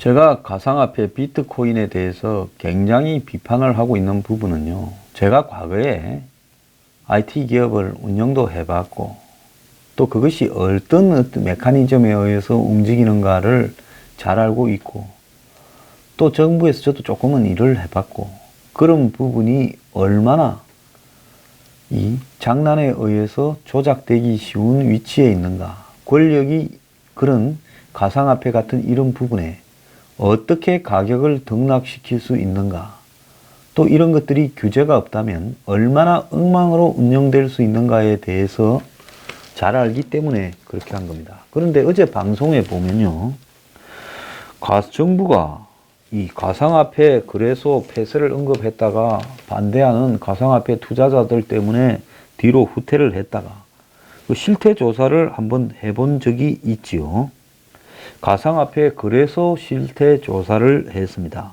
제가 가상화폐 비트코인에 대해서 굉장히 비판을 하고 있는 부분은요. 제가 과거에 IT 기업을 운영도 해봤고 또 그것이 어떤 메커니즘에 의해서 움직이는가를 잘 알고 있고 또 정부에서 저도 조금은 일을 해봤고 그런 부분이 얼마나 이 장난에 의해서 조작되기 쉬운 위치에 있는가, 권력이 그런 가상화폐 같은 이런 부분에 어떻게 가격을 등락시킬 수 있는가, 또 이런 것들이 규제가 없다면 얼마나 엉망으로 운영될 수 있는가에 대해서 잘 알기 때문에 그렇게 한 겁니다. 그런데 어제 방송에 보면요, 정부가 이 가상화폐 거래소 폐쇄를 언급했다가 반대하는 가상화폐 투자자들 때문에 뒤로 후퇴를 했다가 그 실태 조사를 한번 해본 적이 있지요. 가상화폐 거래소 실태 조사를 했습니다.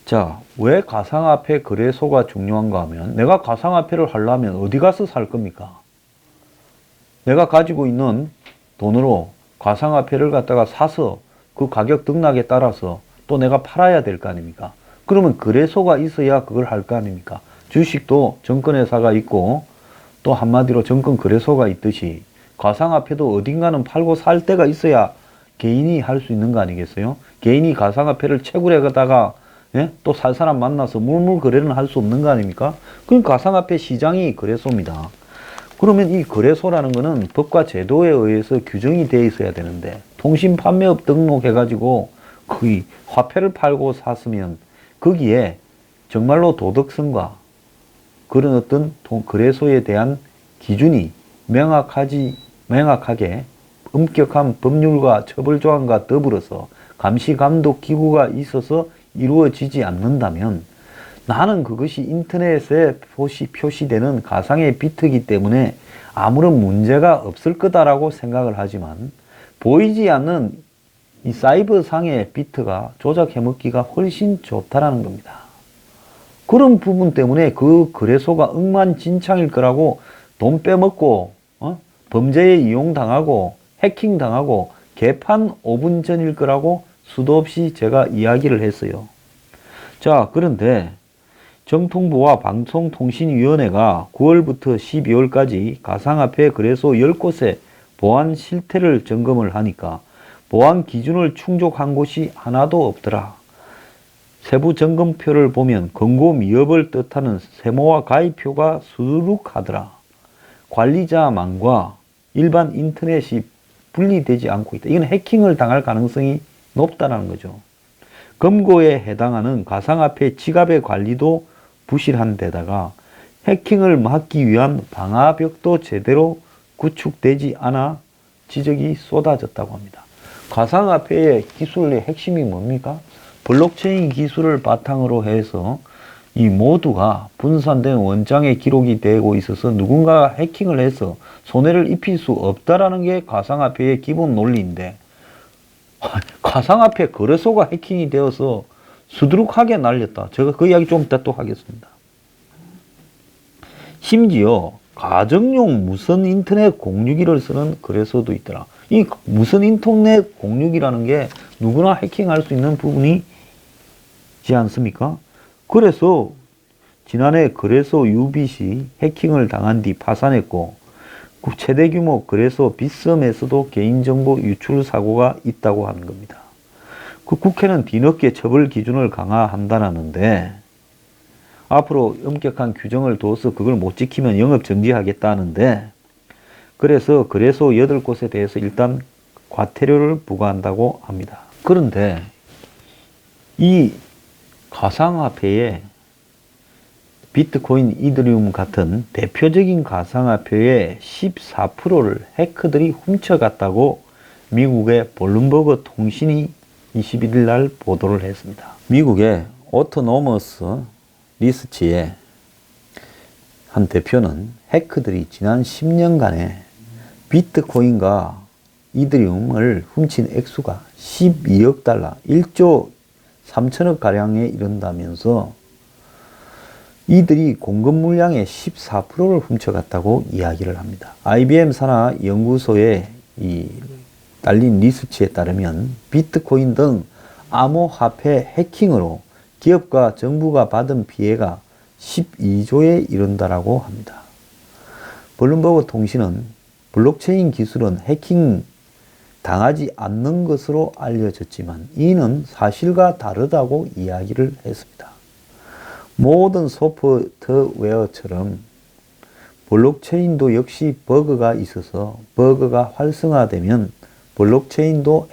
자, 왜 가상화폐 거래소가 중요한가 하면, 내가 가상화폐를 하려면 어디 가서 살 겁니까? 내가 가지고 있는 돈으로 가상화폐를 갖다가 사서 그 가격 등락에 따라서 또 내가 팔아야 될 거 아닙니까? 그러면 거래소가 있어야 그걸 할 거 아닙니까? 주식도 증권회사가 있고 또 한마디로 증권 거래소가 있듯이 가상화폐도 어딘가는 팔고 살 데가 있어야 개인이 할 수 있는 거 아니겠어요? 개인이 가상화폐를 채굴해가다가 또 살 사람 만나서 물물 거래는 할 수 없는 거 아닙니까? 그럼 가상화폐 시장이 거래소입니다. 그러면 이 거래소라는 거는 법과 제도에 의해서 규정이 되어 있어야 되는데, 통신판매업 등록해가지고 거의 화폐를 팔고 샀으면 거기에 정말로 도덕성과 그런 어떤 거래소에 대한 기준이 명확하게 엄격한 법률과 처벌조항과 더불어서 감시감독기구가 있어서 이루어지지 않는다면 나는 그것이 인터넷에 표시되는 가상의 비트이기 때문에 아무런 문제가 없을 거다라고 생각을 하지만, 보이지 않는 이 사이버상의 비트가 조작해먹기가 훨씬 좋다라는 겁니다. 그런 부분 때문에 그 거래소가 억만진창일 거라고, 돈 빼먹고 범죄에 이용당하고 해킹당하고 개판 5분 전일 거라고 수도 없이 제가 이야기를 했어요. 자, 그런데 정통부와 방송통신위원회가 9월부터 12월까지 가상화폐 거래소 10곳의 보안 실태를 점검을 하니까 보안 기준을 충족한 곳이 하나도 없더라. 세부 점검표를 보면 권고 미흡을 뜻하는 세모와 가입표가 수두룩하더라. 관리자망과 일반 인터넷이 분리되지 않고 있다. 이건 해킹을 당할 가능성이 높다는 거죠. 검거에 해당하는 가상화폐 지갑의 관리도 부실한 데다가 해킹을 막기 위한 방화벽도 제대로 구축되지 않아 지적이 쏟아졌다고 합니다. 가상화폐의 기술의 핵심이 뭡니까? 블록체인 기술을 바탕으로 해서 이 모두가 분산된 원장의 기록이 되고 있어서 누군가 해킹을 해서 손해를 입힐 수 없다라는 게 가상화폐의 기본 논리인데, 가상화폐 거래소가 해킹이 되어서 수두룩하게 날렸다. 제가 그 이야기 좀 이따 또 하겠습니다. 심지어 가정용 무선 인터넷 공유기를 쓰는 거래소도 있더라. 이 무선 인터넷 공유기라는 게 누구나 해킹할 수 있는 부분이지 않습니까? 그래서 지난해 거래소 유빗이 해킹을 당한 뒤 파산했고, 최대 규모 거래소 빗썸에서도 개인정보 유출 사고가 있다고 하는 겁니다. 그 국회는 뒤늦게 처벌 기준을 강화한다는데, 앞으로 엄격한 규정을 둬서 그걸 못 지키면 영업 정지하겠다는데, 그래서 거래소 8곳에 대해서 일단 과태료를 부과한다고 합니다. 그런데 이 가상화폐에 비트코인, 이더리움 같은 대표적인 가상화폐의 14%를 해커들이 훔쳐갔다고 미국의 블룸버그 통신이 21일 날 보도를 했습니다. 미국의 오토노머스 리서치의 한 대표는 해커들이 지난 10년간에 비트코인과 이더리움을 훔친 액수가 12억 달러, 1조 3천억 가량에 이른다면서 이들이 공급 물량의 14%를 훔쳐갔다고 이야기를 합니다. IBM 산하 연구소에 딸린 리서치에 따르면 비트코인 등 암호화폐 해킹으로 기업과 정부가 받은 피해가 12조에 이른다라고 합니다. 블룸버그 통신은 블록체인 기술은 해킹 당하지 않는 것으로 알려졌지만 이는 사실과 다르다고 이야기를 했습니다. 모든 소프트웨어처럼 블록체인도 역시 버그가 있어서 버그가 활성화되면 블록체인도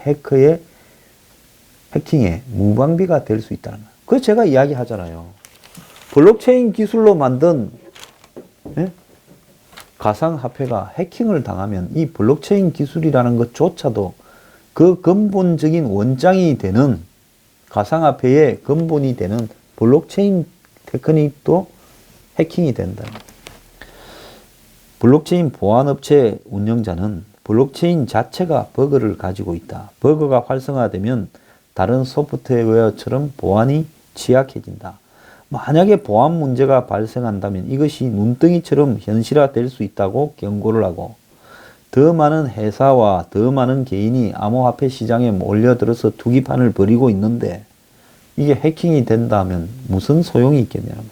해킹의 무방비가 될 수 있다는 거예요. 그래서 제가 이야기하잖아요. 블록체인 기술로 만든 가상화폐가 해킹을 당하면 이 블록체인 기술이라는 것조차도 그 근본적인 원장이 되는 가상화폐의 근본이 되는 블록체인 테크닉도 해킹이 된다. 블록체인 보안업체 운영자는 블록체인 자체가 버그를 가지고 있다. 버그가 활성화되면 다른 소프트웨어처럼 보안이 취약해진다. 만약에 보안 문제가 발생한다면 이것이 눈덩이처럼 현실화될 수 있다고 경고를 하고 더 많은 회사와 더 많은 개인이 암호화폐 시장에 몰려들어서 투기판을 벌이고 있는데 이게 해킹이 된다면 무슨 소용이 있겠냐는 거죠.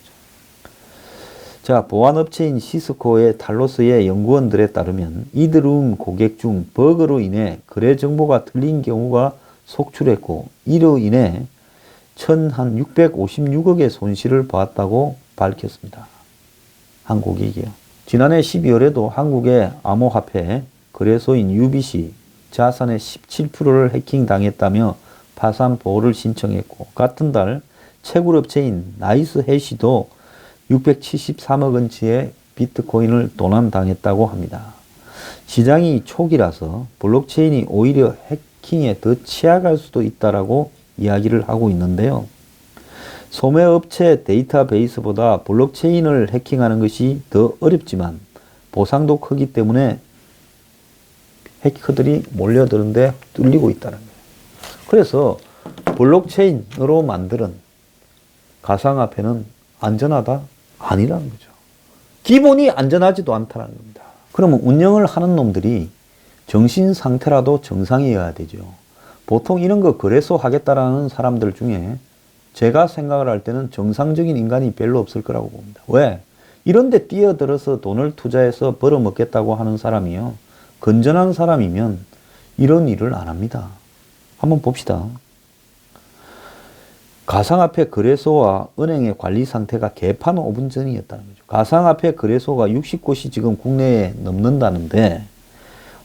자, 보안업체인 시스코의 탈로스의 연구원들에 따르면 이들은 고객 중 버그로 인해 거래 정보가 틀린 경우가 속출했고 이로 인해 한 656억의 손실을 보았다고 밝혔습니다. 한 고객이요. 지난해 12월에도 한국의 암호화폐 거래소인 UBC 자산의 17%를 해킹당했다며 파산 보호를 신청했고 같은 달 채굴업체인 나이스해시도 673억 원치의 비트코인을 도난당했다고 합니다. 시장이 초기라서 블록체인이 오히려 해킹에 더 취약할 수도 있다라고 이야기를 하고 있는데요. 소매업체 데이터베이스보다 블록체인을 해킹하는 것이 더 어렵지만 보상도 크기 때문에 해커들이 몰려드는데 뚫리고 있다는 거예요. 그래서 블록체인으로 만드는 가상화폐는 안전하다? 아니라는 거죠. 기본이 안전하지도 않다는 겁니다. 그러면 운영을 하는 놈들이 정신 상태라도 정상이어야 되죠. 보통 이런 거 거래소 하겠다라는 사람들 중에 제가 생각을 할 때는 정상적인 인간이 별로 없을 거라고 봅니다. 왜? 이런 데 뛰어들어서 돈을 투자해서 벌어먹겠다고 하는 사람이요. 건전한 사람이면 이런 일을 안 합니다. 한번 봅시다. 가상화폐 거래소와 은행의 관리 상태가 개판 5분 전이었다는 거죠. 가상화폐 거래소가 60곳이 지금 국내에 넘는다는데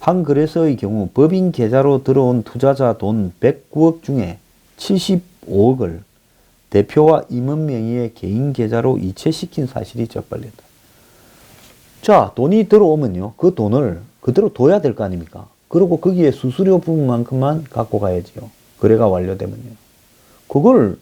한 거래소의 경우 법인 계좌로 들어온 투자자 돈 109억 중에 75억을 대표와 임원 명의의 개인 계좌로 이체시킨 사실이 적발됐다. 자, 돈이 들어오면요. 그 돈을 그대로 둬야 될 거 아닙니까? 그리고 거기에 수수료 부분만큼만 갖고 가야지요. 거래가 완료되면요. 그걸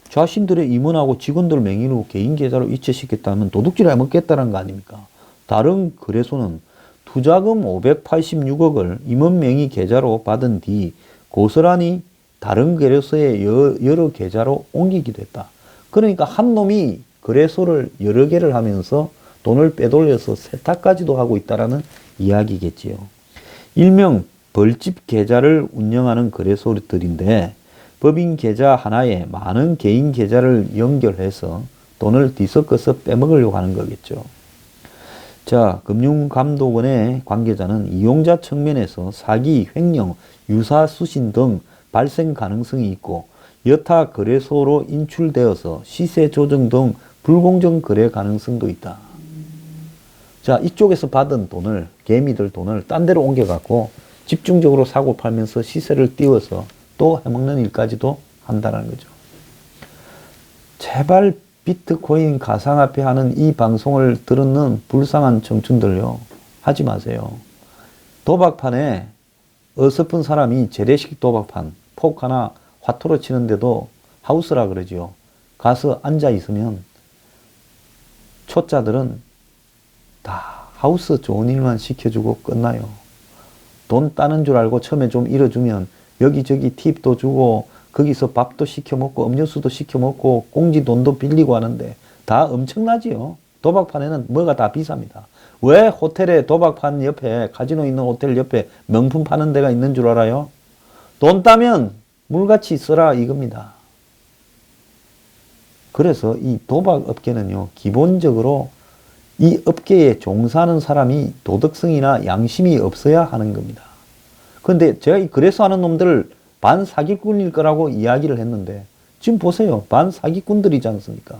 자신들의 임원하고 직원들 명의로 개인 계좌로 이체시켰다면 도둑질 해먹겠다는 거 아닙니까? 다른 거래소는 투자금 586억을 임원 명의 계좌로 받은 뒤 고스란히 다른 거래소의 여러 계좌로 옮기기도 했다. 그러니까 한 놈이 거래소를 여러 개를 하면서 돈을 빼돌려서 세탁까지도 하고 있다라는 이야기겠지요. 일명 벌집 계좌를 운영하는 거래소들인데 법인 계좌 하나에 많은 개인 계좌를 연결해서 돈을 뒤섞어서 빼먹으려고 하는 거겠죠. 자, 금융감독원의 관계자는 이용자 측면에서 사기, 횡령, 유사수신 등 발생 가능성이 있고 여타 거래소로 인출되어서 시세 조정 등 불공정 거래 가능성도 있다. 자, 이쪽에서 받은 돈을, 개미들 돈을 딴 데로 옮겨갖고 집중적으로 사고 팔면서 시세를 띄워서 또 해먹는 일까지도 한다는 거죠. 제발 비트코인 가상화폐 하는 이 방송을 들은 불쌍한 청춘들요. 하지 마세요. 도박판에 어설픈 사람이 재래식 도박판, 폭 하나 화토로 치는데도 하우스라 그러지요. 가서 앉아 있으면 초짜들은 다 하우스 좋은 일만 시켜주고 끝나요. 돈 따는 줄 알고 처음에 좀 잃어주면 여기저기 팁도 주고 거기서 밥도 시켜 먹고 음료수도 시켜 먹고 공지 돈도 빌리고 하는데 다 엄청나지요. 도박판에는 뭐가 다 비쌉니다. 왜 호텔에 도박판 옆에 카지노 있는 호텔 옆에 명품 파는 데가 있는 줄 알아요? 돈 따면 물같이 써라 이겁니다. 그래서 이 도박 업계는요, 기본적으로 이 업계에 종사하는 사람이 도덕성이나 양심이 없어야 하는 겁니다. 그런데 제가 그래서 하는 놈들을 반사기꾼일 거라고 이야기를 했는데 지금 보세요. 반사기꾼들이지 않습니까?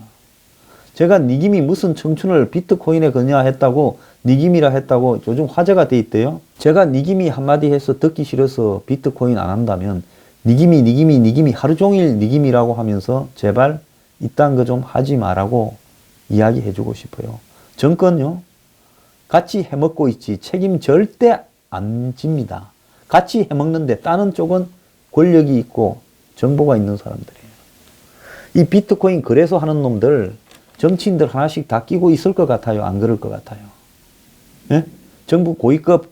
제가 니김이 무슨 청춘을 비트코인에 거냐 했다고 니김이라 했다고 요즘 화제가 돼 있대요. 제가 니김이 한마디 해서 듣기 싫어서 비트코인 안 한다면 니김이 하루 종일 니김이라고 하면서 제발 이딴 거 좀 하지 말라고 이야기해 주고 싶어요. 정권요, 같이 해먹고 있지 책임 절대 안 집니다. 같이 해먹는데 따는 쪽은 권력이 있고 정보가 있는 사람들이에요. 이 비트코인 거래소 하는 놈들 정치인들 하나씩 다 끼고 있을 것 같아요? 안 그럴 것 같아요? 예? 정부 고위급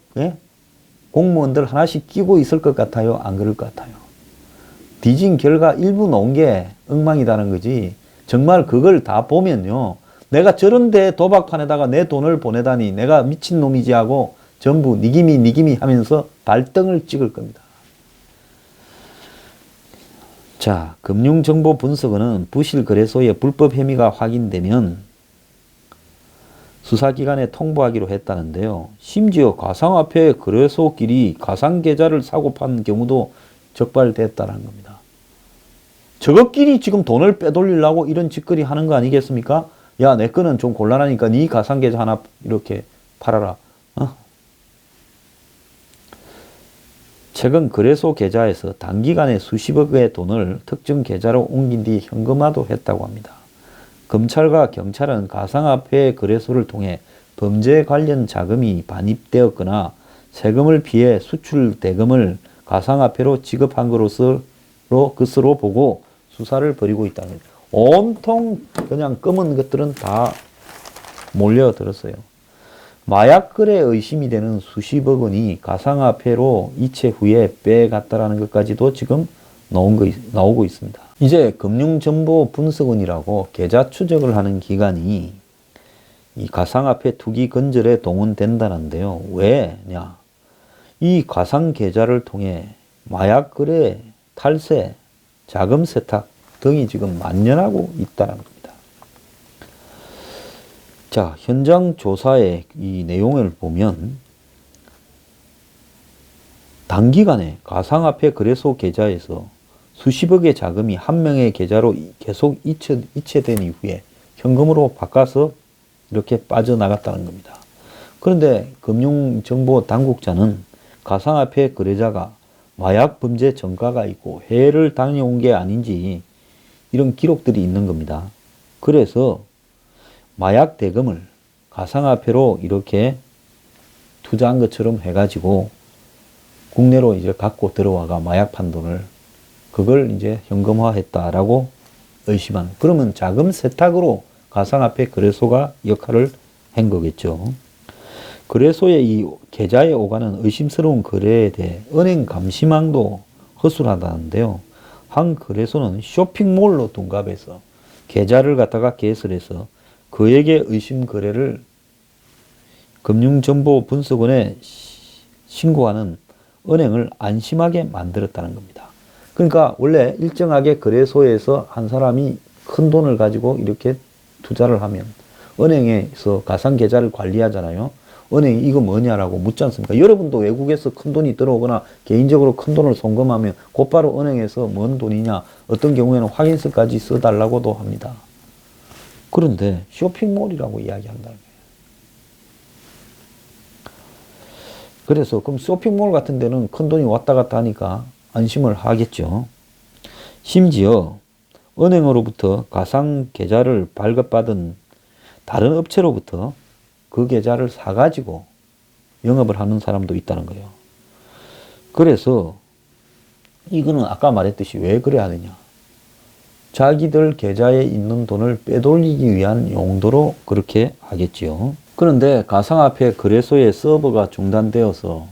공무원들 하나씩 끼고 있을 것 같아요? 안 그럴 것 같아요? 뒤진 결과 일부 나온 게 엉망이다는 거지. 정말 그걸 다 보면요, 내가 저런데 도박판에다가 내 돈을 보내다니 내가 미친놈이지 하고 전부 니김이 하면서 발등을 찍을 겁니다. 자, 금융정보분석원은 부실거래소의 불법 혐의가 확인되면 수사기관에 통보하기로 했다는데요. 심지어 가상화폐 거래소끼리 가상계좌를 사고 판 경우도 적발됐다는 겁니다. 저것끼리 지금 돈을 빼돌리려고 이런 짓거리 하는 거 아니겠습니까? 야, 내 거는 좀 곤란하니까 네 가상계좌 하나 이렇게 팔아라. 최근 거래소 계좌에서 단기간에 수십억의 돈을 특정 계좌로 옮긴 뒤 현금화도 했다고 합니다. 검찰과 경찰은 가상화폐 거래소를 통해 범죄 관련 자금이 반입되었거나 세금을 피해 수출 대금을 가상화폐로 지급한 것으로 보고 수사를 벌이고 있다는 겁니다. 온통 그냥 검은 것들은 다 몰려들었어요. 마약 거래 의심이 되는 수십억 원이 가상화폐로 이체 후에 빼갔다라는 것까지도 지금 나오고 있습니다. 이제 금융정보분석원이라고 계좌 추적을 하는 기관이 이 가상화폐 투기 근절에 동원된다는데요. 왜냐? 이 가상 계좌를 통해 마약 거래, 탈세, 자금 세탁 등이 지금 만연하고 있다는 겁니다. 자, 현장 조사의 이 내용을 보면 단기간에 가상화폐 거래소 계좌에서 수십억의 자금이 한 명의 계좌로 계속 이체된 이후에 현금으로 바꿔서 이렇게 빠져나갔다는 겁니다. 그런데 금융정보당국자는 가상화폐 거래자가 마약 범죄 전과가 있고 해외를 다녀온 게 아닌지 이런 기록들이 있는 겁니다. 그래서 마약 대금을 가상화폐로 이렇게 투자한 것처럼 해가지고 국내로 이제 갖고 들어와가 마약 판 돈을 그걸 이제 현금화했다라고 의심한, 그러면 자금 세탁으로 가상화폐 거래소가 역할을 한 거겠죠. 거래소의 이 계좌에 오가는 의심스러운 거래에 대해 은행 감시망도 허술하다는데요. 한 거래소는 쇼핑몰로 둔갑해서 계좌를 갖다가 개설해서 그에게 의심 거래를 금융정보분석원에 신고하는 은행을 안심하게 만들었다는 겁니다. 그러니까 원래 일정하게 거래소에서 한 사람이 큰 돈을 가지고 이렇게 투자를 하면 은행에서 가상계좌를 관리하잖아요. 은행이 이거 뭐냐라고 묻지 않습니까? 여러분도 외국에서 큰 돈이 들어오거나 개인적으로 큰 돈을 송금하면 곧바로 은행에서 뭔 돈이냐, 어떤 경우에는 확인서까지 써달라고도 합니다. 그런데 쇼핑몰이라고 이야기한다는 거예요. 그래서 그럼 쇼핑몰 같은 데는 큰 돈이 왔다 갔다 하니까 안심을 하겠죠. 심지어 은행으로부터 가상 계좌를 발급받은 다른 업체로부터 그 계좌를 사가지고 영업을 하는 사람도 있다는 거예요. 그래서 이거는 아까 말했듯이 왜 그래 하느냐. 자기들 계좌에 있는 돈을 빼돌리기 위한 용도로 그렇게 하겠지요. 그런데 가상화폐 거래소의 서버가 중단되어서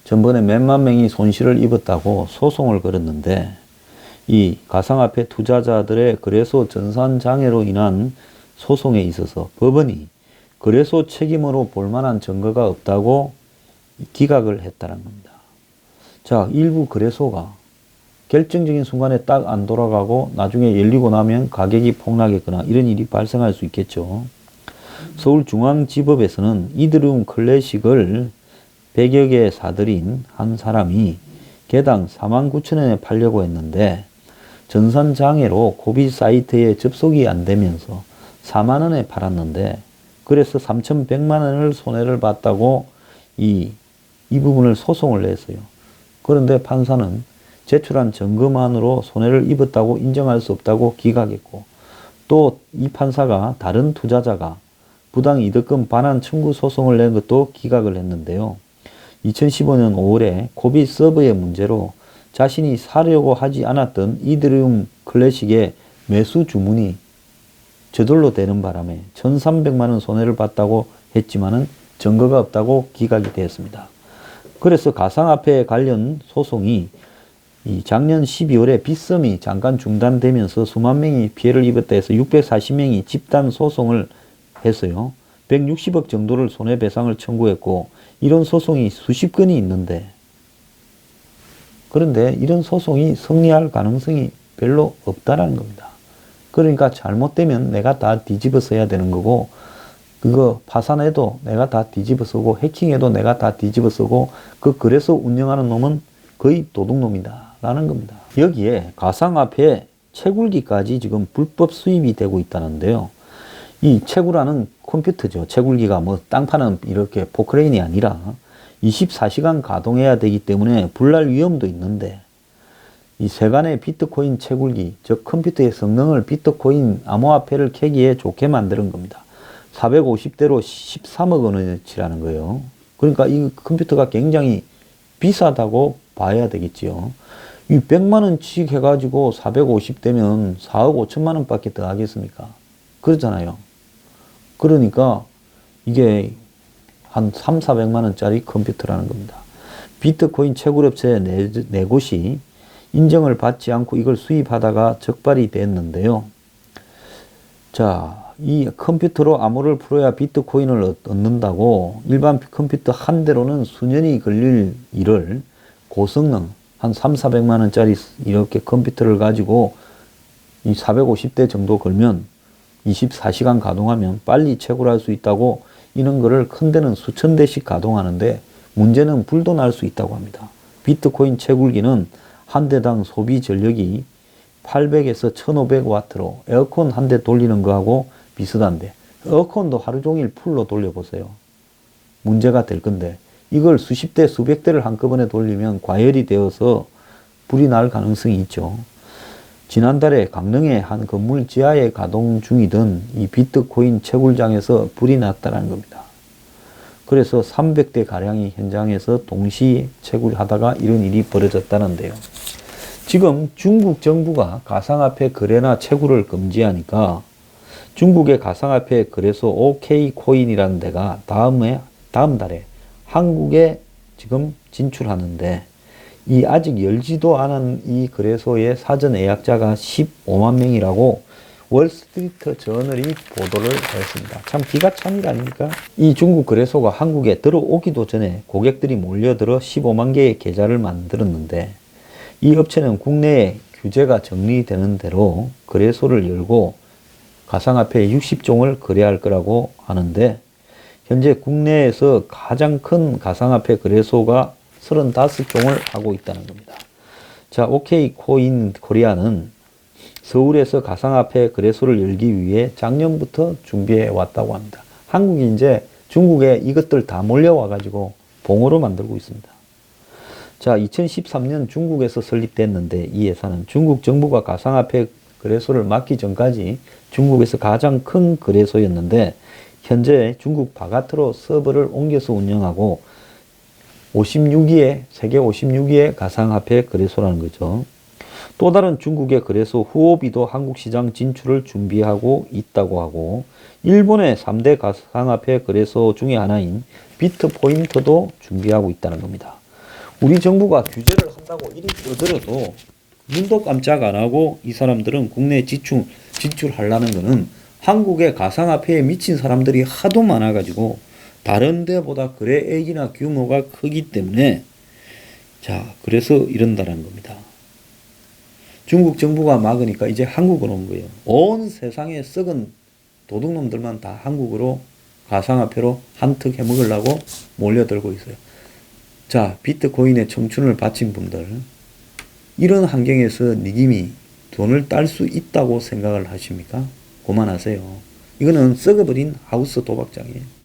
전번에 몇만 명이 손실을 입었다고 소송을 걸었는데 이 가상화폐 투자자들의 거래소 전산 장애로 인한 소송에 있어서 법원이 거래소 책임으로 볼 만한 증거가 없다고 기각을 했다는 겁니다. 자, 일부 거래소가 결정적인 순간에 딱 안 돌아가고 나중에 열리고 나면 가격이 폭락했거나 이런 일이 발생할 수 있겠죠. 서울중앙지법에서는 이드리움 클래식을 100여 개 사들인 한 사람이 개당 49,000원에 팔려고 했는데 전산장애로 고비 사이트에 접속이 안 되면서 4만 원에 팔았는데 그래서 3,100만 원을 손해를 봤다고 이 부분을 소송을 냈어요. 그런데 판사는 제출한 증거만으로 손해를 입었다고 인정할 수 없다고 기각했고 또 이 판사가 다른 투자자가 부당이득금 반환 청구 소송을 낸 것도 기각을 했는데요. 2015년 5월에 고비 서버의 문제로 자신이 사려고 하지 않았던 이드리움 클래식의 매수 주문이 저절로 되는 바람에 1,300만 원 손해를 봤다고 했지만은 증거가 없다고 기각이 되었습니다. 그래서 가상화폐 관련 소송이 작년 12월에 빗썸이 잠깐 중단되면서 수만 명이 피해를 입었다 해서 640명이 집단 소송을 했어요. 160억 정도를 손해배상을 청구했고 이런 소송이 수십 건이 있는데 그런데 이런 소송이 승리할 가능성이 별로 없다라는 겁니다. 그러니까 잘못되면 내가 다 뒤집어 써야 되는 거고 그거 파산해도 내가 다 뒤집어 쓰고 해킹해도 내가 다 뒤집어 쓰고 그 거래소 운영하는 놈은 거의 도둑놈이다 라는 겁니다. 여기에 가상화폐 채굴기까지 지금 불법 수입이 되고 있다는데요. 이 채굴하는 컴퓨터죠. 채굴기가 뭐 땅 파는 이렇게 포크레인이 아니라 24시간 가동해야 되기 때문에 불날 위험도 있는데 이 세간의 비트코인 채굴기, 즉 컴퓨터의 성능을 비트코인 암호화폐를 캐기에 좋게 만드는 겁니다. 450대로 13억 원어치라는 거예요. 그러니까 이 컴퓨터가 굉장히 비싸다고 봐야 되겠지요. 이 100만 원씩 해가지고 450대면 4억 5천만 원밖에 더 하겠습니까? 그렇잖아요. 그러니까 이게 한 3, 400만 원짜리 컴퓨터라는 겁니다. 비트코인 채굴업체 네 곳이 인정을 받지 않고 이걸 수입하다가 적발이 됐는데요. 자, 이 컴퓨터로 암호를 풀어야 비트코인을 얻는다고 일반 컴퓨터 한 대로는 수년이 걸릴 일을 고성능 한 3, 400만 원짜리 이렇게 컴퓨터를 가지고 이 450대 정도 걸면 24시간 가동하면 빨리 채굴할 수 있다고 이런 거를 큰 데는 수천 대씩 가동하는데 문제는 불도 날 수 있다고 합니다. 비트코인 채굴기는 한 대당 소비 전력이 800에서 1500와트로 에어컨 한 대 돌리는 거하고 비슷한데 에어컨도 하루 종일 풀로 돌려보세요. 문제가 될 건데 이걸 수십 대 수백 대를 한꺼번에 돌리면 과열이 되어서 불이 날 가능성이 있죠. 지난달에 강릉의 한 건물 지하에 가동 중이던 이 비트코인 채굴장에서 불이 났다는 겁니다. 그래서 300대 가량이 현장에서 동시 채굴하다가 이런 일이 벌어졌다는데요. 지금 중국 정부가 가상화폐 거래나 채굴을 금지하니까 중국의 가상화폐 거래소 OK코인이라는 데가 다음 달에 한국에 지금 진출하는데 이 아직 열지도 않은 이 거래소의 사전 예약자가 15만 명이라고 월스트리트 저널이 보도를 했습니다. 참 기가 찬 일 아닙니까? 이 중국 거래소가 한국에 들어오기도 전에 고객들이 몰려들어 15만 개의 계좌를 만들었는데 이 업체는 국내에 규제가 정리되는 대로 거래소를 열고 가상화폐 60종을 거래할 거라고 하는데 현재 국내에서 가장 큰 가상화폐 거래소가 35종을 하고 있다는 겁니다. 자, OK코인 코리아는 서울에서 가상화폐 거래소를 열기 위해 작년부터 준비해 왔다고 합니다. 한국이 이제 중국에 이것들 다 몰려와가지고 봉으로 만들고 있습니다. 자, 2013년 중국에서 설립됐는데 이 회사는 중국 정부가 가상화폐 거래소를 맡기 전까지 중국에서 가장 큰 거래소였는데 현재 중국 바깥으로 서버를 옮겨서 운영하고 56위의 세계 56위의 가상화폐 거래소라는 거죠. 또 다른 중국의 거래소 후오비도 한국 시장 진출을 준비하고 있다고 하고 일본의 3대 가상화폐 거래소 중에 하나인 비트포인트도 준비하고 있다는 겁니다. 우리 정부가 규제를 한다고 이리 떠들어도 눈도 깜짝 안 하고 이 사람들은 국내에 진출하려는 거는 한국의 가상화폐에 미친 사람들이 하도 많아가지고 다른 데보다 거래액이나 규모가 크기 때문에 자, 그래서 이런다는 겁니다. 중국 정부가 막으니까 이제 한국으로 온 거예요. 온 세상에 썩은 도둑놈들만 다 한국으로 가상화폐로 한턱 해먹으려고 몰려들고 있어요. 자, 비트코인에 청춘을 바친 분들, 이런 환경에서 니김이 돈을 딸 수 있다고 생각을 하십니까? 그만하세요. 이거는 썩어버린 하우스 도박장이에요.